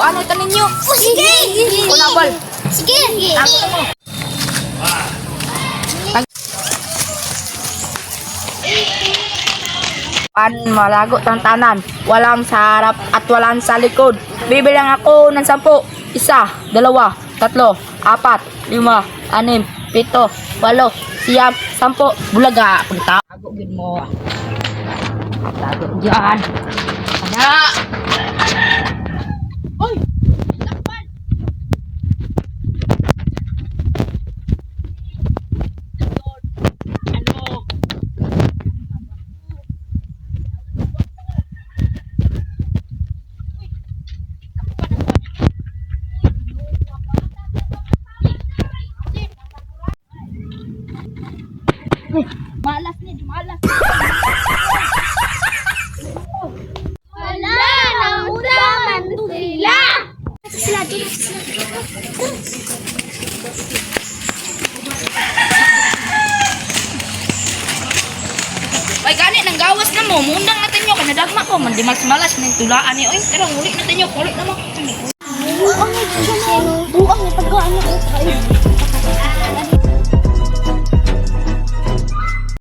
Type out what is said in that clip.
ano ito ninyo? Sige! Una, bal. Sige! Ako mo. Malago tantanan. Walang sa harap at walang sa likod. Bibilang ako ng 10. 1, 2, 3, 4, 5, 6, 7, 8, 9, 10. Bulaga. Pagtago gid mo. Tago dyan. Ada. Hoy! Lakpan! Ano? Malas nih, malas. Wala! Nausaman sila! Sila dito. Ay, gani, nang gawas na mo. Mundang natin nyo. Kanadagma ko. Mandimas malas. Tulaan niyo. Ay, pero ulit natin nyo. Ulit naman.